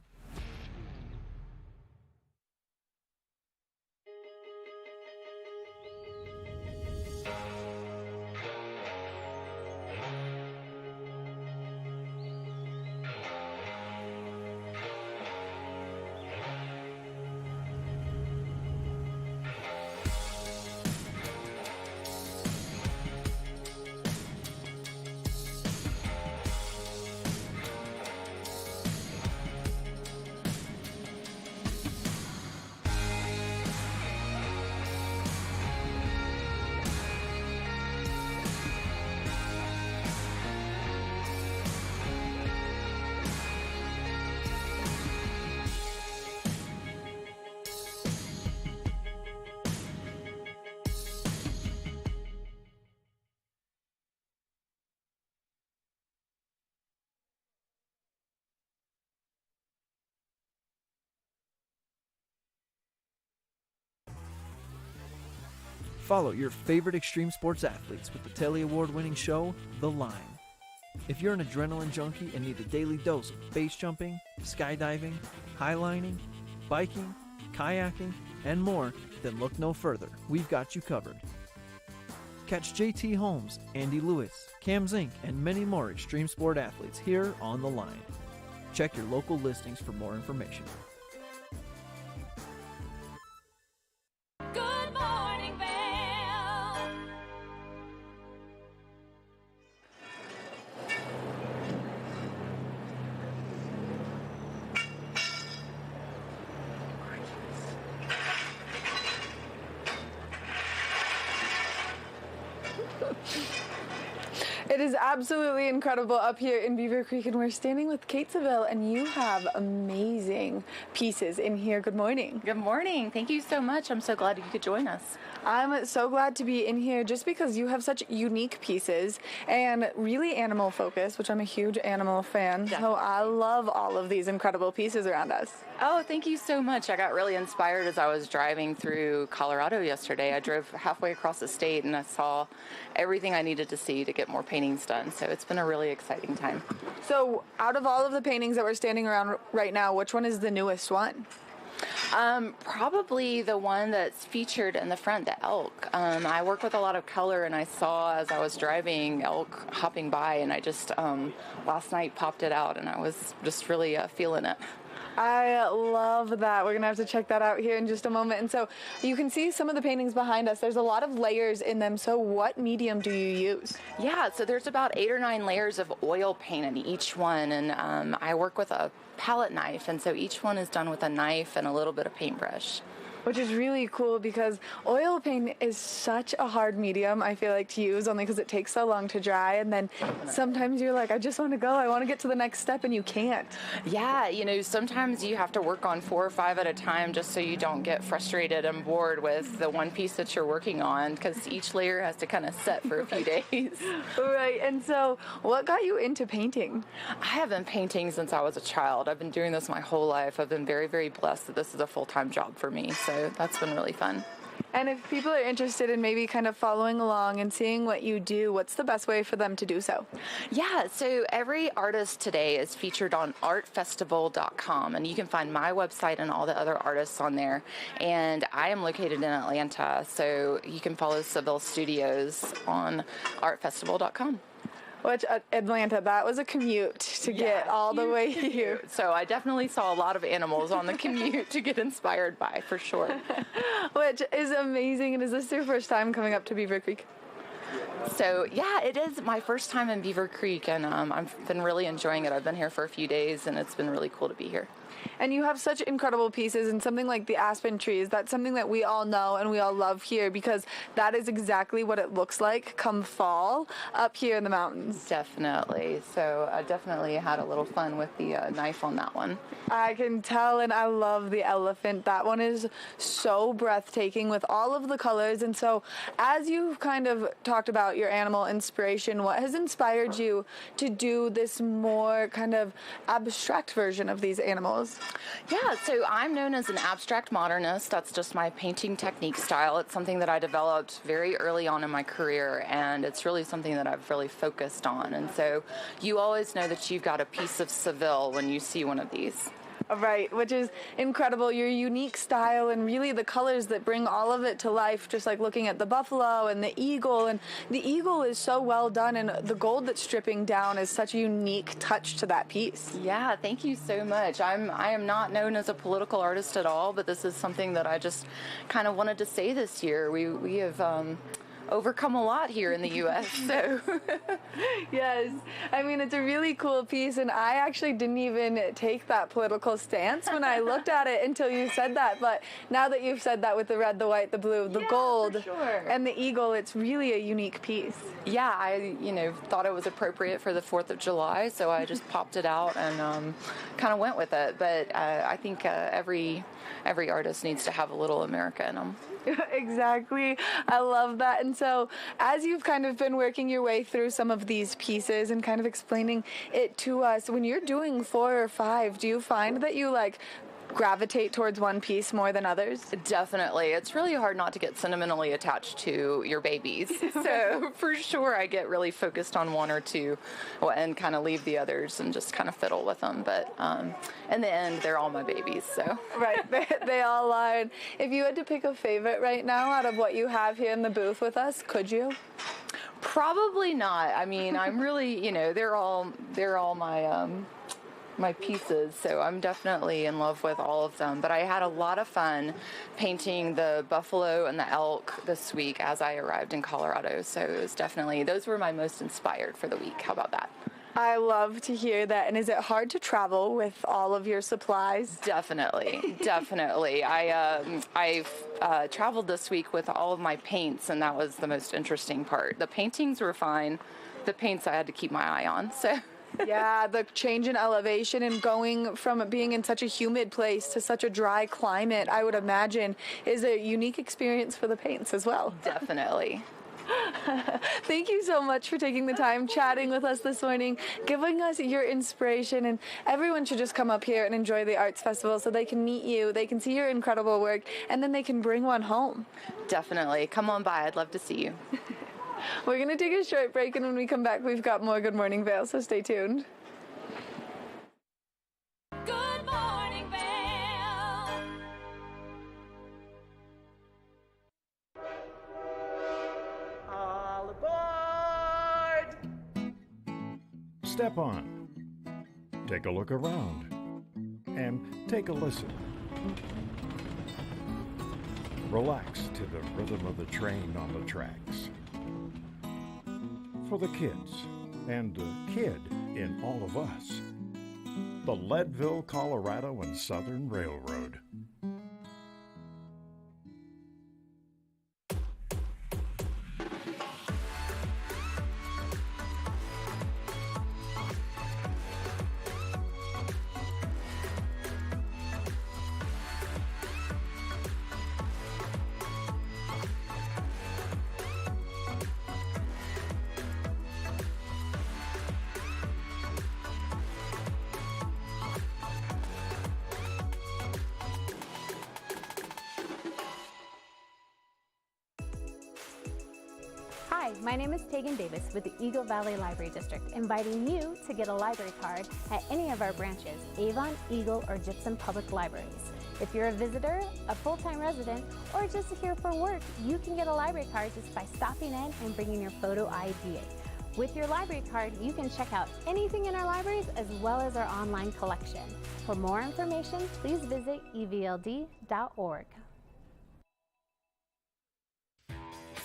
Follow your favorite extreme sports athletes with the Telly Award-winning show, The Line. If you're an adrenaline junkie and need a daily dose of base jumping, skydiving, highlining, biking, kayaking, and more, then look no further. We've got you covered. Catch JT Holmes, Andy Lewis, Cam Zink, and many more extreme sport athletes here on The Line. Check your local listings for more information. Good morning, Vail. It is absolutely incredible up here in Beaver Creek, and we're standing with Kate Seville, and you have amazing pieces in here. Good morning. Good morning. Thank you so much. I'm so glad you could join us. I'm so glad to be in here just because you have such unique pieces and really animal focused, which I'm a huge animal fan. Definitely. So I love all of these incredible pieces around us. Oh, thank you so much. I got really inspired as I was driving through Colorado yesterday. I drove halfway across the state and I saw everything I needed to see to get more paintings done. So it's been a really exciting time. So out of all of the paintings that we're standing around right now, which one is the newest one? Probably the one that's featured in the front, the elk. I work with a lot of color, and I saw as I was driving elk hopping by, and I just last night popped it out, and I was just really feeling it. I love that. We're going to have to check that out here in just a moment. And so you can see some of the paintings behind us. There's a lot of layers in them. So what medium do you use? Yeah, so there's about 8 or 9 layers of oil paint in each one. And I work with a palette knife. And so each one is done with a knife and a little bit of paintbrush. which is really cool because oil paint is such a hard medium, I feel like, to use, only because it takes so long to dry. And then sometimes you're like, I just want to go. I want to get to the next step, and you can't. Yeah, you know, sometimes you have to work on 4 or 5 at a time just so you don't get frustrated and bored with the one piece that you're working on, because each layer has to kind of set for a few days. Right. And so what got you into painting? I have been painting since I was a child. I've been doing this my whole life. I've been very, very blessed that this is a full-time job for me. So that's been really fun. And if people are interested in maybe kind of following along and seeing what you do, what's the best way for them to do so? Yeah, so every artist today is featured on artfestival.com, and you can find my website and all the other artists on there. And I am located in Atlanta, so you can follow Seville Studios on artfestival.com. Which, Atlanta, that was a commute to get all the way here. So I definitely saw a lot of animals on the commute to get inspired by, for sure. Which is amazing. And is this your first time coming up to Beaver Creek? So, yeah, it is my first time in Beaver Creek, and I've been really enjoying it. I've been here for a few days, and it's been really cool to be here. And you have such incredible pieces, and something like the aspen trees, that's something that we all know and we all love here, because that is exactly what it looks like come fall up here in the mountains. Definitely. So I definitely had a little fun with the knife on that one. I can tell, and I love the elephant. That one is so breathtaking with all of the colors. And so as you've kind of talked about your animal inspiration, what has inspired you to do this more kind of abstract version of these animals? Yeah, so I'm known as an abstract modernist. That's just my painting technique style. It's something that I developed very early on in my career, and it's really something that I've really focused on. And so you always know that you've got a piece of Seville when you see one of these. Right, which is incredible. Your unique style and really the colors that bring all of it to life, just like looking at the buffalo and the eagle. And the eagle is so well done, and the gold that's stripping down is such a unique touch to that piece. Yeah, thank you so much. I am not known as a political artist at all, but this is something that I just kind of wanted to say this year. We have overcome a lot here in the U.S. So yes, I mean, it's a really cool piece, and I actually didn't even take that political stance when I looked at it until you said that. But now that you've said that with the red, the white, the blue, the gold, for sure, and the eagle, it's really a unique piece. Yeah, I thought it was appropriate for the 4th of July, so I just popped it out and kind of went with it. But I think every artist needs to have a little America in them. Exactly. I love that. And so as you've kind of been working your way through some of these pieces and kind of explaining it to us, when you're doing 4 or 5, do you find that you gravitate towards one piece more than others? Definitely. It's really hard not to get sentimentally attached to your babies. So for sure I get really focused on 1 or 2 and kind of leave the others and just kind of fiddle with them. But in the end, they're all my babies. So right, they all are. And if you had to pick a favorite right now out of what you have here in the booth with us, could you? Probably not. I mean, I'm really, they're all my pieces, so I'm definitely in love with all of them. But I had a lot of fun painting the buffalo and the elk this week as I arrived in Colorado. So it was definitely, those were my most inspired for the week. How about that? I love to hear that. And is it hard to travel with all of your supplies? Definitely, definitely. I've traveled this week with all of my paints, and that was the most interesting part. The paintings were fine. The paints I had to keep my eye on. So. Yeah, the change in elevation and going from being in such a humid place to such a dry climate, I would imagine, is a unique experience for the paints as well. Definitely. Thank you so much for taking the time chatting with us this morning, giving us your inspiration, and everyone should just come up here and enjoy the Arts Festival so they can meet you, they can see your incredible work, and then they can bring one home. Definitely. Come on by. I'd love to see you. We're going to take a short break, and when we come back, we've got more Good Morning Vail, so stay tuned. Good morning, Vail. All aboard! Step on. Take a look around. And take a listen. Relax to the rhythm of the train on the tracks. For the kids, and the kid in all of us, the Leadville, Colorado and Southern Railroad. Hi, my name is Tegan Davis with the Eagle Valley Library District, inviting you to get a library card at any of our branches, Avon, Eagle, or Gypsum Public Libraries. If you're a visitor, a full-time resident, or just here for work, you can get a library card just by stopping in and bringing your photo ID. With your library card, you can check out anything in our libraries as well as our online collection. For more information, please visit evld.org.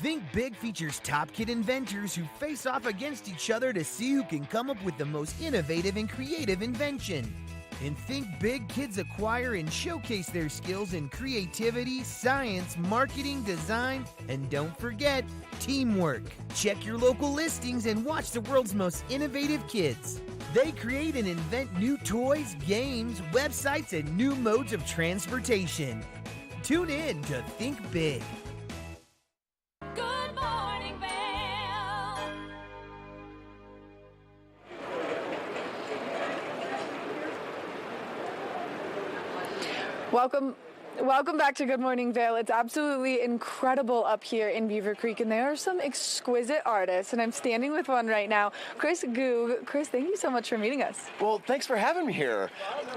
Think Big features top kid inventors who face off against each other to see who can come up with the most innovative and creative invention. In Think Big, kids acquire and showcase their skills in creativity, science, marketing, design, and don't forget, teamwork. Check your local listings and watch the world's most innovative kids. They create and invent new toys, games, websites, and new modes of transportation. Tune in to Think Big. Good morning, Vail. Welcome back to Good Morning Vail. It's absolutely incredible up here in Beaver Creek, and there are some exquisite artists, and I'm standing with one right now, Chris Goog. Chris, thank you so much for meeting us. Well, thanks for having me here.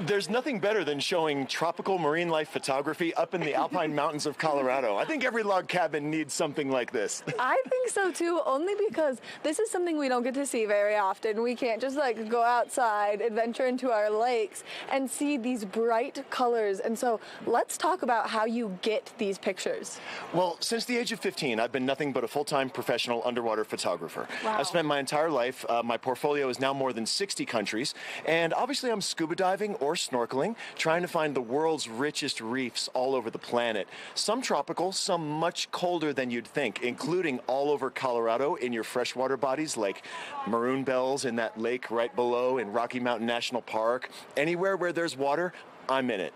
There's nothing better than showing tropical marine life photography up in the alpine mountains of Colorado. I think every log cabin needs something like this. I think so too, only because this is something we don't get to see very often. We can't just like go outside, adventure into our lakes, and see these bright colors. And so let's talk about how you get these pictures. Well, since the age of 15, I've been nothing but a full-time professional underwater photographer. Wow. I've spent my entire life, my portfolio is now more than 60 countries, and obviously I'm scuba diving or snorkeling, trying to find the world's richest reefs all over the planet. Some tropical, some much colder than you'd think, including all over Colorado in your freshwater bodies like maroon bells in that lake right below in Rocky Mountain National Park. Anywhere where there's water, I'm in it.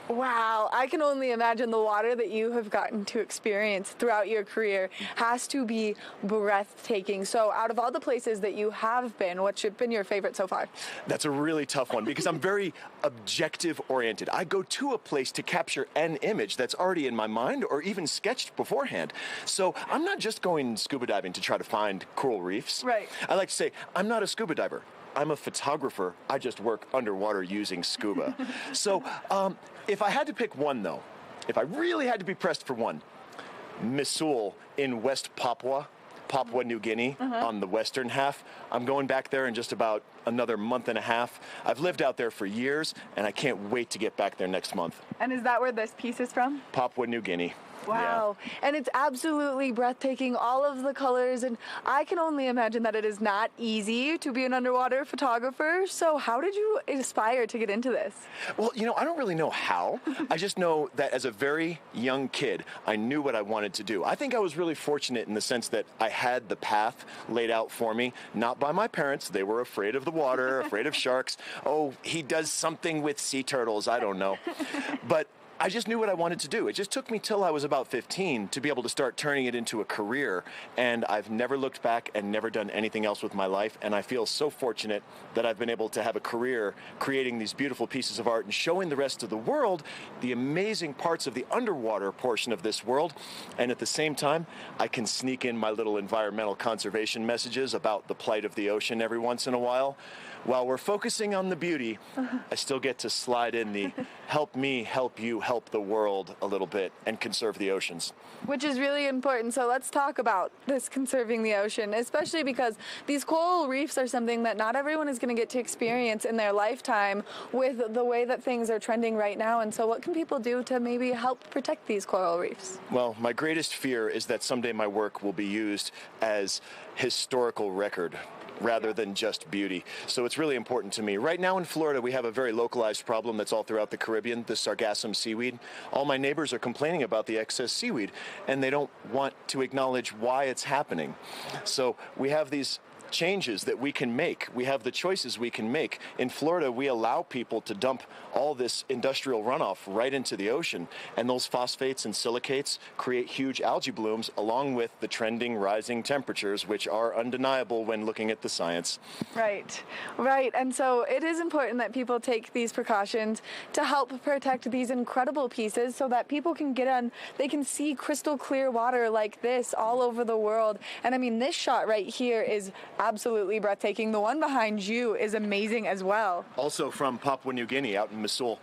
Wow, I can only imagine the water that you have gotten to experience throughout your career has to be breathtaking. So out of all the places that you have been, what's been your favorite so far? That's a really tough one because I'm very objective oriented. I go to a place to capture an image that's already in my mind or even sketched beforehand. So I'm not just going scuba diving to try to find coral reefs. Right. I like to say, I'm not a scuba diver. I'm a photographer. I just work underwater using scuba. So if I had to pick one, though, if I really had to be pressed for one, Missoul in West Papua New Guinea on the western half. I'm going back there in just about another month and a half. I've lived out there for years, and I can't wait to get back there next month. And is that where this piece is from? Papua New Guinea. Wow. Yeah. And it's absolutely breathtaking, all of the colors, and I can only imagine that it is not easy to be an underwater photographer. So how did you aspire to get into this? Well, you know, I don't really know how. I just know that as a very young kid, I knew what I wanted to do. I think I was really fortunate in the sense that I had the path laid out for me, not by my parents. They were afraid of the water, afraid of sharks. Oh, he does something with sea turtles. I don't know. But I just knew what I wanted to do. It just took me till I was about 15 to be able to start turning it into a career, and I've never looked back and never done anything else with my life, and I feel so fortunate that I've been able to have a career creating these beautiful pieces of art and showing the rest of the world the amazing parts of the underwater portion of this world, and at the same time, I can sneak in my little environmental conservation messages about the plight of the ocean every once in a while. While we're focusing on the beauty, I still get to slide in the help me, help you, help the world a little bit and conserve the oceans. Which is really important. So let's talk about this conserving the ocean, especially because these coral reefs are something that not everyone is going to get to experience in their lifetime with the way that things are trending right now. And so what can people do to maybe help protect these coral reefs? Well, my greatest fear is that someday my work will be used as historical record rather than just beauty. So it's really important to me. Right now in Florida, we have a very localized problem that's all throughout the Caribbean, the sargassum seaweed. All my neighbors are complaining about the excess seaweed, and they don't want to acknowledge why it's happening. So we have these changes that we can make. We have the choices we can make. In Florida, we allow people to dump all this industrial runoff right into the ocean, and those phosphates and silicates create huge algae blooms along with the trending rising temperatures, which are undeniable when looking at the science. Right, right. And so it is important that people take these precautions to help protect these incredible pieces so that people can get on, they can see crystal clear water like this all over the world. And I mean, this shot right here is absolutely breathtaking. The one behind you is amazing as well. Also from Papua New Guinea out in Mosul.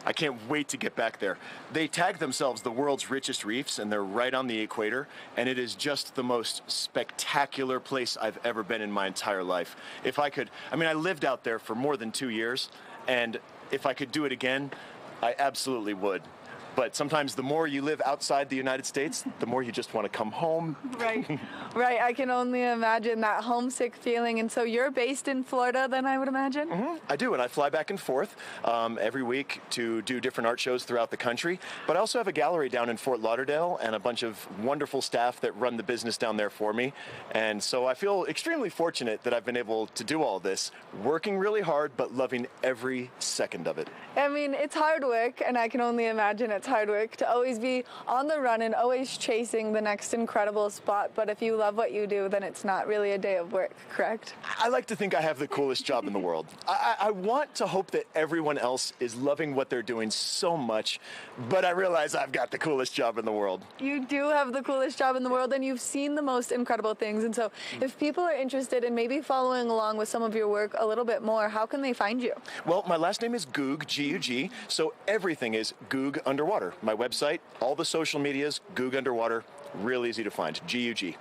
I can't wait to get back there. They tag themselves the world's richest reefs, and they're right on the equator, and it is just the most spectacular place I've ever been in my entire life. If I could, I mean, I lived out there for more than 2 years, and if I could do it again, I absolutely would. But sometimes the more you live outside the United States, the more you just want to come home. Right, right. I can only imagine that homesick feeling. And so you're based in Florida then, I would imagine? Mm-hmm. I do, and I fly back and forth every week to do different art shows throughout the country. But I also have a gallery down in Fort Lauderdale and a bunch of wonderful staff that run the business down there for me. And so I feel extremely fortunate that I've been able to do all this, working really hard, but loving every second of it. I mean, it's hard work, and I can only imagine it's hard work to always be on the run and always chasing the next incredible spot. But if you love what you do, then it's not really a day of work, correct? I like to think I have the coolest job in the world. I want to hope that everyone else is loving what they're doing so much, but I realize I've got the coolest job in the world. You do have the coolest job in the world, and you've seen the most incredible things. And so if people are interested in maybe following along with some of your work a little bit more, how can they find you? Well, my last name is Goog, G-U-G, so everything is Goog Underwater. My website, all the social medias, Goog Underwater, real easy to find, G-U-G.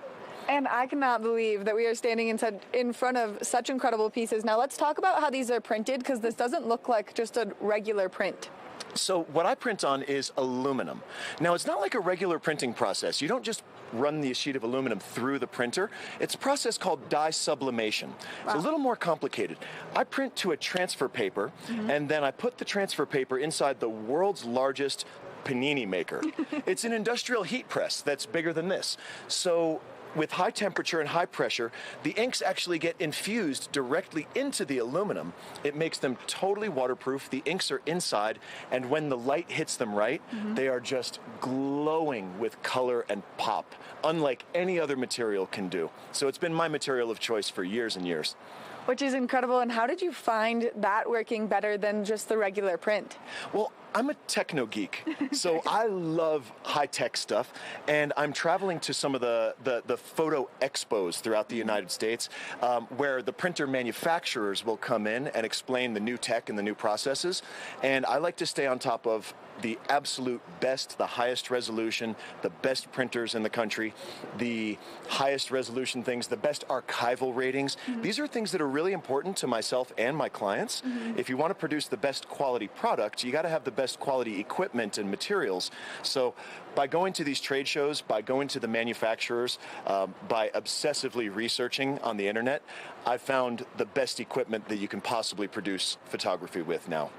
And I cannot believe that we are standing in front of such incredible pieces. Now let's talk about how these are printed, because this doesn't look like just a regular print. So what I print on is aluminum. Now, it's not like a regular printing process. You don't just run the sheet of aluminum through the printer. It's a process called dye sublimation. It's a little more complicated. I print to a transfer paper, and then I put the transfer paper inside the world's largest panini maker. It's an industrial heat press that's bigger than this. So with high temperature and high pressure, the inks actually get infused directly into the aluminum. It makes them totally waterproof. The inks are inside, and when the light hits them right, they are just glowing with color and pop, unlike any other material can do. So it's been my material of choice for years and years. Which is incredible. And how did you find that working better than just the regular print? Well, I'm a techno geek, so I love high-tech stuff, and I'm traveling to some of the photo expos throughout the United States where the printer manufacturers will come in and explain the new tech and the new processes, and I like to stay on top of the absolute best, the highest resolution, the best printers in the country, the highest resolution things, the best archival ratings. These are things that are really important to myself and my clients. If you want to produce the best quality product, you got to have the best quality equipment and materials. So by going to these trade shows, by going to the manufacturers, by obsessively researching on the internet, I've found the best equipment that you can possibly produce photography with now.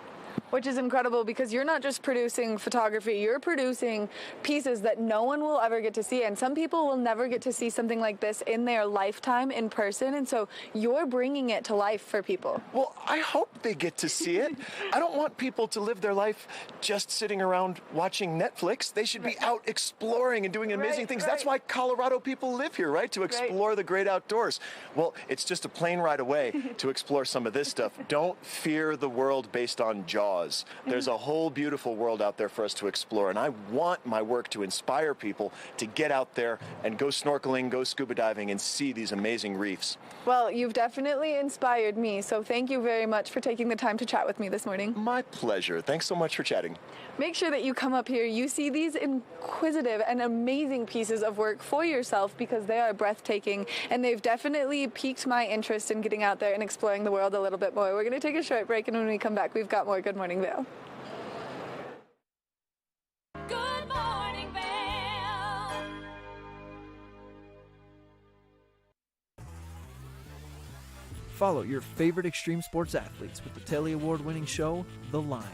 Which is incredible, because you're not just producing photography, you're producing pieces that no one will ever get to see. And some people will never get to see something like this in their lifetime in person. And so you're bringing it to life for people. Well, I hope they get to see it. I don't want people to live their life just sitting around watching Netflix. They should be out exploring and doing amazing things. That's why Colorado people live here, right? To explore the great outdoors. Well, it's just a plane ride away to explore some of this stuff. Don't fear the world based on Jaws. There's a whole beautiful world out there for us to explore, and I want my work to inspire people to get out there and go snorkeling, go scuba diving, and see these amazing reefs. Well, you've definitely inspired me, so thank you very much for taking the time to chat with me this morning. My pleasure. Thanks so much for chatting. Make sure that you come up here, you see these inquisitive and amazing pieces of work for yourself, because they are breathtaking, and they've definitely piqued my interest in getting out there and exploring the world a little bit more. We're going to take a short break, and when we come back, we've got more Good Morning Vail. Good morning, Vail. Follow your favorite extreme sports athletes with the Telly Award-winning show, The Line.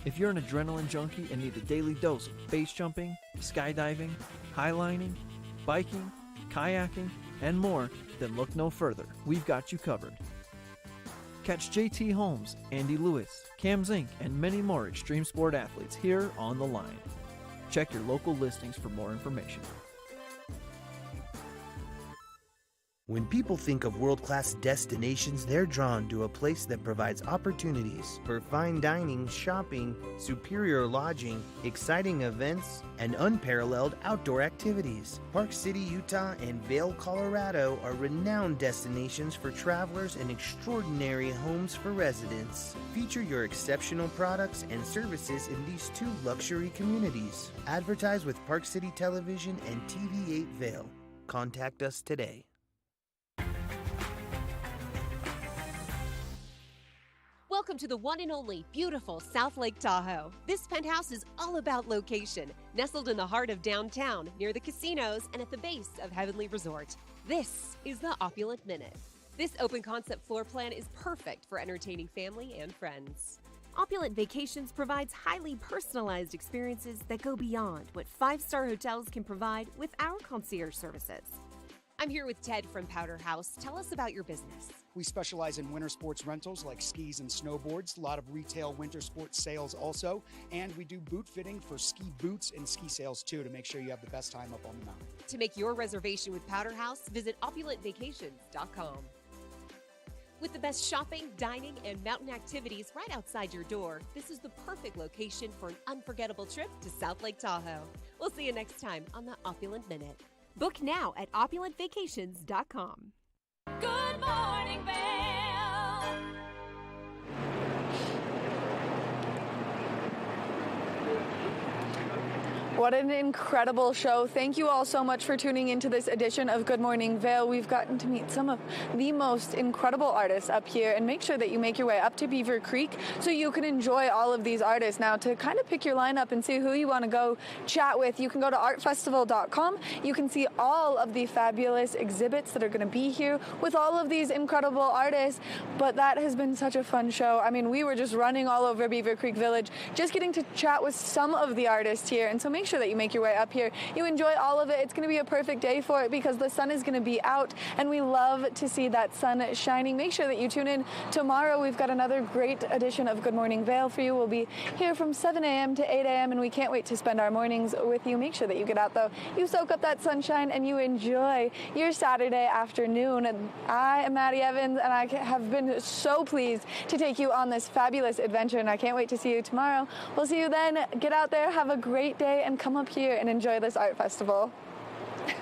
If you're an adrenaline junkie and need a daily dose of base jumping, skydiving, highlining, biking, kayaking, and more, then look no further. We've got you covered. Catch JT Holmes, Andy Lewis, Cam Zink, and many more extreme sport athletes here on The Line. Check your local listings for more information. When people think of world-class destinations, they're drawn to a place that provides opportunities for fine dining, shopping, superior lodging, exciting events, and unparalleled outdoor activities. Park City, Utah, and Vail, Colorado are renowned destinations for travelers and extraordinary homes for residents. Feature your exceptional products and services in these two luxury communities. Advertise with Park City Television and TV8 Vail. Contact us today. Welcome to the one and only beautiful South Lake Tahoe. This penthouse is all about location, nestled in the heart of downtown, near the casinos and at the base of Heavenly Resort. This is the Opulent Minute. This open concept floor plan is perfect for entertaining family and friends. Opulent Vacations provides highly personalized experiences that go beyond what five-star hotels can provide with our concierge services. I'm here with Ted from Powder House. Tell us about your business. We specialize in winter sports rentals like skis and snowboards, a lot of retail winter sports sales also, and we do boot fitting for ski boots and ski sales too to make sure you have the best time up on the mountain. To make your reservation with Powder House, visit opulentvacations.com. With the best shopping, dining, and mountain activities right outside your door, this is the perfect location for an unforgettable trip to South Lake Tahoe. We'll see you next time on the Opulent Minute. Book now at opulentvacations.com. Good morning, Vail. What an incredible show. Thank you all so much for tuning into this edition of Good Morning Vail. We've gotten to meet some of the most incredible artists up here, and make sure that you make your way up to Beaver Creek so you can enjoy all of these artists. Now, to kind of pick your lineup and see who you want to go chat with, you can go to artfestival.com. You can see all of the fabulous exhibits that are going to be here with all of these incredible artists. But that has been such a fun show. I mean, we were just running all over Beaver Creek Village, just getting to chat with some of the artists here. And so make sure that you make your way up here. You enjoy all of it. It's going to be a perfect day for it because the sun is going to be out, and we love to see that sun shining. Make sure that you tune in tomorrow. We've got another great edition of Good Morning Vail for you. We'll be here from 7 a.m. to 8 a.m., and we can't wait to spend our mornings with you. Make sure that you get out, though. You soak up that sunshine, and you enjoy your Saturday afternoon. I am Maddie Evans, and I have been so pleased to take you on this fabulous adventure, and I can't wait to see you tomorrow. We'll see you then. Get out there, have a great day, and come up here and enjoy this art festival. Good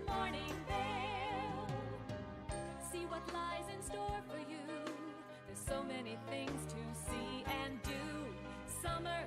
morning, Vail. See what lies in store for you. There's so many things to see and do. Summer